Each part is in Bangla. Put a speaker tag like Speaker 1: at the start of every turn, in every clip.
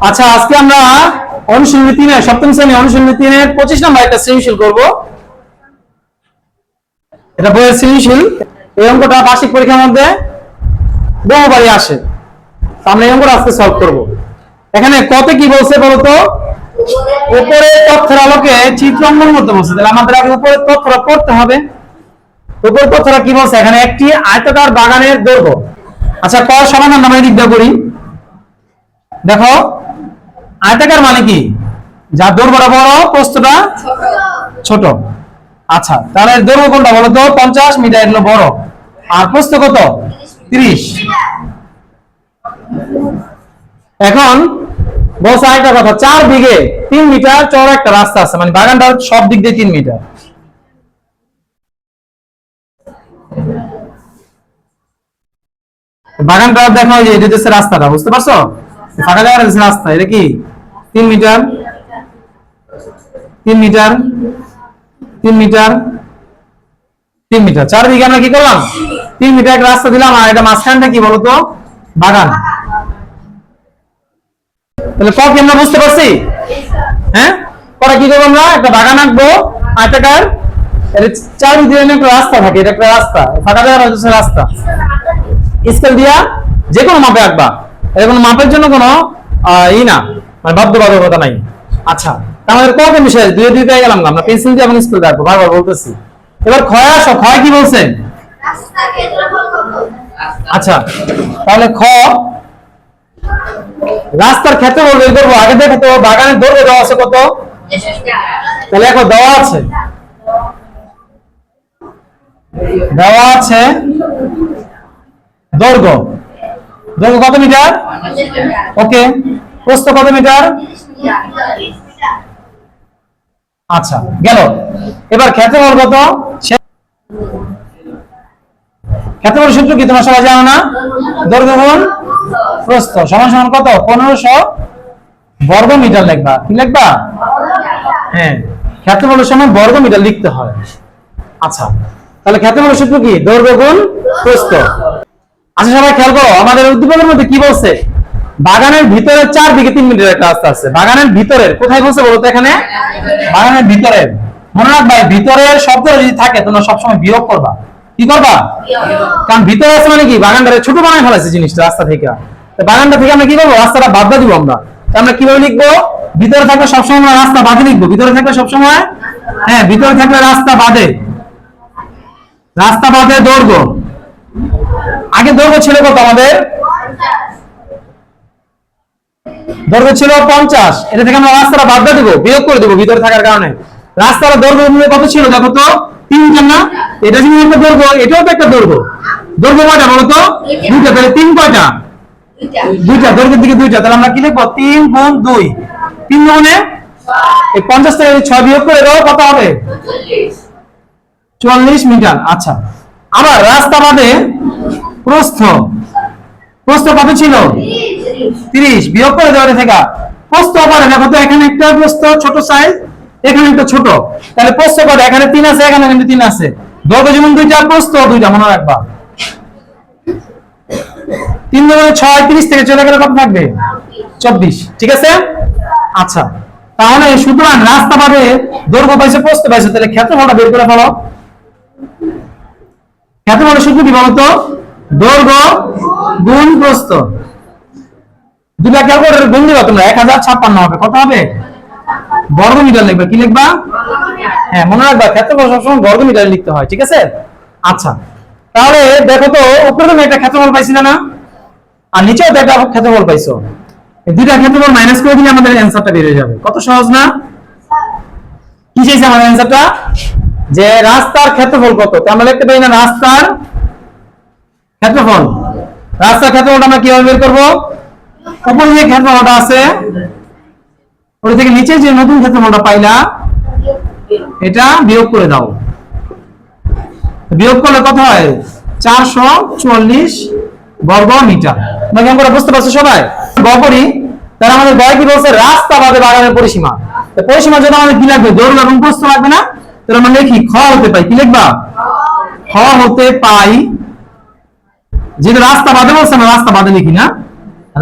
Speaker 1: আচ্ছা, আজকে আমরা অনুশীলনী 3 এর সপ্তম শ্রেণী অনুশীলনী 3 এর 25 নম্বর একটা সৃজনশীল করব। এটা বইয়ের সৃজনশীল। এই অঙ্কটা বার্ষিক পরীক্ষার মধ্যে বহুবারই আসে। আমরা এই অঙ্কটা আজকে সলভ করব। এখানে কত কি বলছে বলতো? উপরে তথ্যের আলোকে চিত্র অঙ্কন করতে বলছে। তাহলে আমাদের আগে উপরে তথ্যটা পড়তে হবে। উপরে তথ্যটা কি বলছে? এখানে একটি আয়তাকার বাগানের দৈর্ঘ্য। আচ্ছা, ক সমাধান আমরা এদিক দিয়ে করি। দেখো, আয়তাকার মানে কি? যার দৈর্ঘ্যটা বড়, প্রস্থটা ছোট। আচ্ছা, তাহলে দৈর্ঘ্য কোনটা বলো তো? 50 মিটার হলো বড়, আর প্রস্থ কত? 30। এখন বলছে আরেকটা কথা, 4 বিঘে 3 মিটার চওড়া একটা রাস্তা আছে, মানে বাগানটার সব দিক দিয়ে 3 মিটার। বাগানটা দেখো, এই যে এটা হচ্ছে রাস্তাটা, বুঝতে পারছো? ফাঁকা জায়গা আছে রাস্তা, এটা কি 3 মিটার 3 মিটার 3 মিটার 3 মিটার। 4 বিঘে আমরা কি করলাম? 3 মিটার একটা রাস্তা দিলাম, আর এটা মাঝখানটা কি বলতো? বাগান। তাহলে ক কি আমরা বুঝতে পারছি? হ্যাঁ, পরে কি করবো? আমরা একটা বাগান আঁকবো আয়তাকার। এর 4 বিঘে একটা রাস্তা থাকে, এটা একটা রাস্তা, ফাঁকা জায়গা হচ্ছে রাস্তা। স্কেল দিয়া যে কোনো মাপে আঁকবা, এর কোনো মাপের জন্য কোনো না, মানে বাধ্যবাধকতা নাই। আচ্ছা, আমাদের কয়টা বিষয়? দুই পেয়ে গেলাম। আমরা পেন্সিল দিয়ে এবং স্কেল দিয়ে আঁকবো, বারবার বলতেছি। এবার ক্ষয় আসো, ক্ষয় কি বলছেন? আচ্ছা, তাহলে খ রাস্তার ক্ষেত্রফল বের করবো। আগে দেখো তো বাগানের দৈর্ঘ্য দেওয়া আছে কত? তাহলে এখন দেওয়া আছে দৈর্ঘ্য কত মিটার? ওকে, প্রস্থ কত মিটার? আচ্ছা, গেল। এবার ক্ষেত্রফল কত? ক্ষেত্রফল সূত্র কি তোমরা সবাই জানো না? দৈর্ঘ্য গুণ প্রস্থ সমান সমান কত? 1500 বর্গ মিটার লিখবা। কি লিখবা? হ্যাঁ, ক্ষেত্রফলের সময় বর্গ মিটার লিখতে হয়। আচ্ছা, তাহলে ক্ষেত্রফলের সূত্র কি? দৈর্ঘ্য গুণ প্রস্থ। আচ্ছা, সবাই খেয়াল করো, আমাদের উদ্দীপকের মধ্যে কি বলছে? বাগানের ভিতরে 4 বিঘে 3 মিটার একটা রাস্তা আছে। বাগানের ভিতরের কোথায় বলছে বলতো? এখানে বাগানের ভিতরের। মনে রাখবা, ভিতরের শব্দ যদি থাকে তোমরা সবসময় বিয়োগ করবা। কি করবা? কারণ ভিতরে আছে মানে কি? বাগানটারে ছোট বানায় ফেলাছে জিনিসটা রাস্তা থেকে। বাগানটা থেকে আমরা কি করবো? রাস্তাটা বাদ দিব আমরা। আমরা কিভাবে লিখবো? ভিতরে থাকলে সবসময় আমরা রাস্তা বাদে লিখবো। ভিতরে থাকলে সবসময়, হ্যাঁ, ভিতরে থাকলে রাস্তা বাদে দৈর্ঘ্য। আগে দৈর্ঘ্য ছিল কত? আমাদের দৈর্ঘ্য ছিল 50। এটা থেকে আমরা রাস্তাটা বাদ দিয়ে দেবো, বিয়োগ করে দেবো ভিতরে থাকার কারণে। রাস্তার দৈর্ঘ্য কত ছিল দেখো তো? 3 মিটার না? এটা যদি একটা দৈর্ঘ্য, এটাও তো একটা দৈর্ঘ্য। দৈর্ঘ্য কয়টা বলো তো? 2টা। তাহলে 3 কয়টা? 2টা। দৈর্ঘ্যের দিকে 2টা। তাহলে আমরা কি লিখবো? 3 গুণ 2। 3 গুণে এই 50 থেকে 6 বিয়োগ করে দাও, কত হবে? 44 মিটার। আচ্ছা, আবার রাস্তা বাদে প্রস্থ কত ছিল? 30। বিয়োগ করে দেওয়া থেকে প্রস্থ আবার দেখো তো, এখানে একটা প্রস্থ ছোট সাইজ, এখানে একটা ছোট। তাহলে প্রস্থ কত? এখানে 3 আছে, এখানে কিন্তু 3 আছে। দৈর্ঘ্য যেমন 2টা, প্রস্থ 2টা, মনে রাখবা। 3 গুণে 6, 30 থেকে চলে গেলে কত থাকবে? 24। ঠিক আছে? আচ্ছা, তাহলে সুতরাং রাস্তা বাদে দৈর্ঘ্য পাইছে, প্রস্থ পাইছে, তাহলে ক্ষেত্রফলটা বের করে ফেলো। ক্ষেত্রফলের সূত্র কি বলতো? দৈর্ঘ্য গুণ প্রস্থ। দুটা ক্যালকুলেটর গুণ দিবা তোমরা, 1056 হবে। কত হবে? বর্গ মিটার লিখবে। কি লিখবা? হ্যাঁ, মনে রাখবা ক্ষেত্রফল সবসময় বর্গ মিটার লিখতে হয়। ঠিক আছে? আচ্ছা, তাহলে দেখো তো, উপরে তুমি একটা ক্ষেত্রফল পাইছিলে না, আর নিচেও একটা ক্ষেত্রফল পাইছো। এই দুইটা ক্ষেত্রফল মাইনাস করে দিলে আমাদের অ্যানসারটা বের হয়ে যাবে। কত সহজ না? কি চাইছে আমাদের অ্যানসারটা? যে রাস্তার ক্ষেত্রফল কত? আমরা লিখতে পারি না রাস্তার ক্ষেত্রফল। রাস্তার ক্ষেত্রফলটা আমরা কিভাবে বের করব? উপরে যে ক্ষেত্রফলটা আছে ওই থেকে নিচে যে নতুন ক্ষেত্রফলটা পাইলা এটা বিয়োগ করে দাও। বিয়োগ করলে কত হয়? 444 বর্গ মিটার। নাকি আমরা বুঝতে পারছো সবাই? গড়ি। তাহলে আমাদের গড় কি বলছে? রাস্তা বাদে বাগানের পরিসীমা। তো পরিসীমার জন্য আমাদের কি লাগবে? দৈর্ঘ্য এবং প্রস্থ লাগবে না? তাহলে আমরা লিখি খ হতে পাই। কি লিখবা? খ হতে পাই, যেটা রাস্তা বাদে বলছে, না রাস্তা বাদে লিখি না,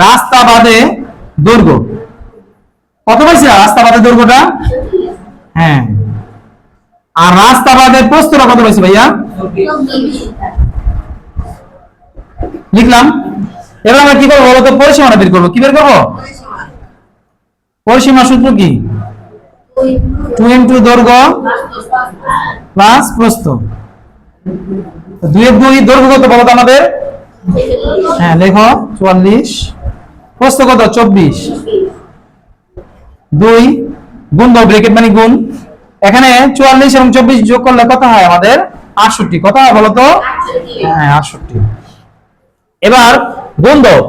Speaker 1: রাস্তা বাদে দৈর্ঘ্য কত পাইছে রাস্তাবাদের দৈর্ঘ্যটা? হ্যাঁ, আর রাস্তাবাদের প্রস্থটা কত পাইছে ভাইয়া? লিখলাম। এবার আমরা কি করবো বলতো? পরিসীমাটা বের করবো। কি বের করবো? পরিসীমা সূত্র কি? 2 ইনটু দৈর্ঘ্য প্লাস প্রস্থ। 2 এর 2 দৈর্ঘ্য কত বলতো আমাদের? হ্যাঁ, লেখো 44। প্রস্থ কত? 24। 2 গুণ দাও, ব্র্যাকেট মানে গুণ। এখানে 44 এবং 24 যোগ করলে কত হয় আমাদের? 68। কত হয় বলতো? হ্যাঁ, 68। এবার গুণ দাও,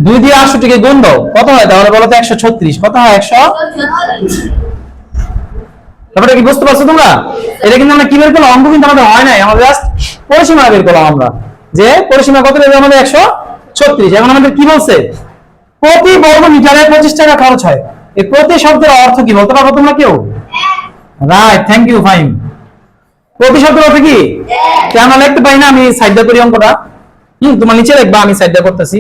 Speaker 1: 2 দিয়ে 68 কে গুণ দাও, কত হয় তাহলে বলতো? 136। কত হয়? 100। ব্যাপারটা কি বুঝতে পারছো তোমরা? এটা কিন্তু আমরা কি বের করলাম? অঙ্ক কিন্তু আমাদের হয় নাই, আমরা জাস্ট পরিসীমা বের করলাম। আমরা যে পরিসীমা কত বের আমাদের? 136। এখন আমাদের কি বলছে? প্রতি বর্গ মিটারে 25 টাকা খরচ হয়। এই প্রতি শব্দের অর্থ কি বলতে পারবো তোমরা কেউ? Right, thank you, fine. প্রতি শব্দের অর্থ কি? কেন লিখতে পারি না? আমি সাইডটা করি অঙ্কটা। তোমার নিচে লিখবা, আমি সাইডটা করতেছি।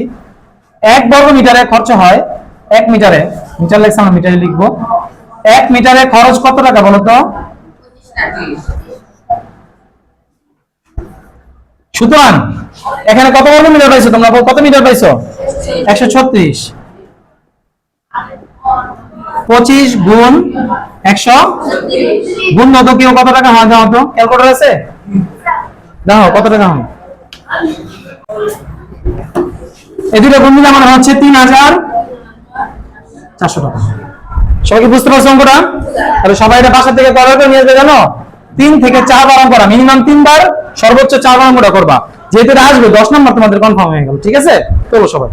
Speaker 1: 1 বর্গ মিটারে খরচ হয়, 1 মিটারে, মিটার লেখছি আমরা, মিটারে লিখবো। 1 মিটারে খরচ কত টাকা বলো তো? সুতরাং এখানে কত বর্গ মিটার পাইছো তোমরা? কত মিটার পাইছো? 136। 25 গুণ 100 গুণ কত? কেউ কত টাকা হয়? দাও তো, ক্যালকুলেটর আছে? দাও, কত টাকা হয়? এই দুটো গুণ দিলে আমার হচ্ছে 3400 টাকা। সবাই কি বুঝতে পারছো অঙ্কটা? তাহলে সবাই এটা বাসা থেকে করার করে নিয়ে যাবে, জানো? 3 থেকে 4 বার অঙ্ক করা, মিনিমাম 3 বার, সর্বোচ্চ 4 বার অঙ্কটা করবা। যেহেতু এটা আসবে 10 নম্বর তোমাদের কনফার্ম হয়ে গেল। ঠিক আছে, চলো সবাই।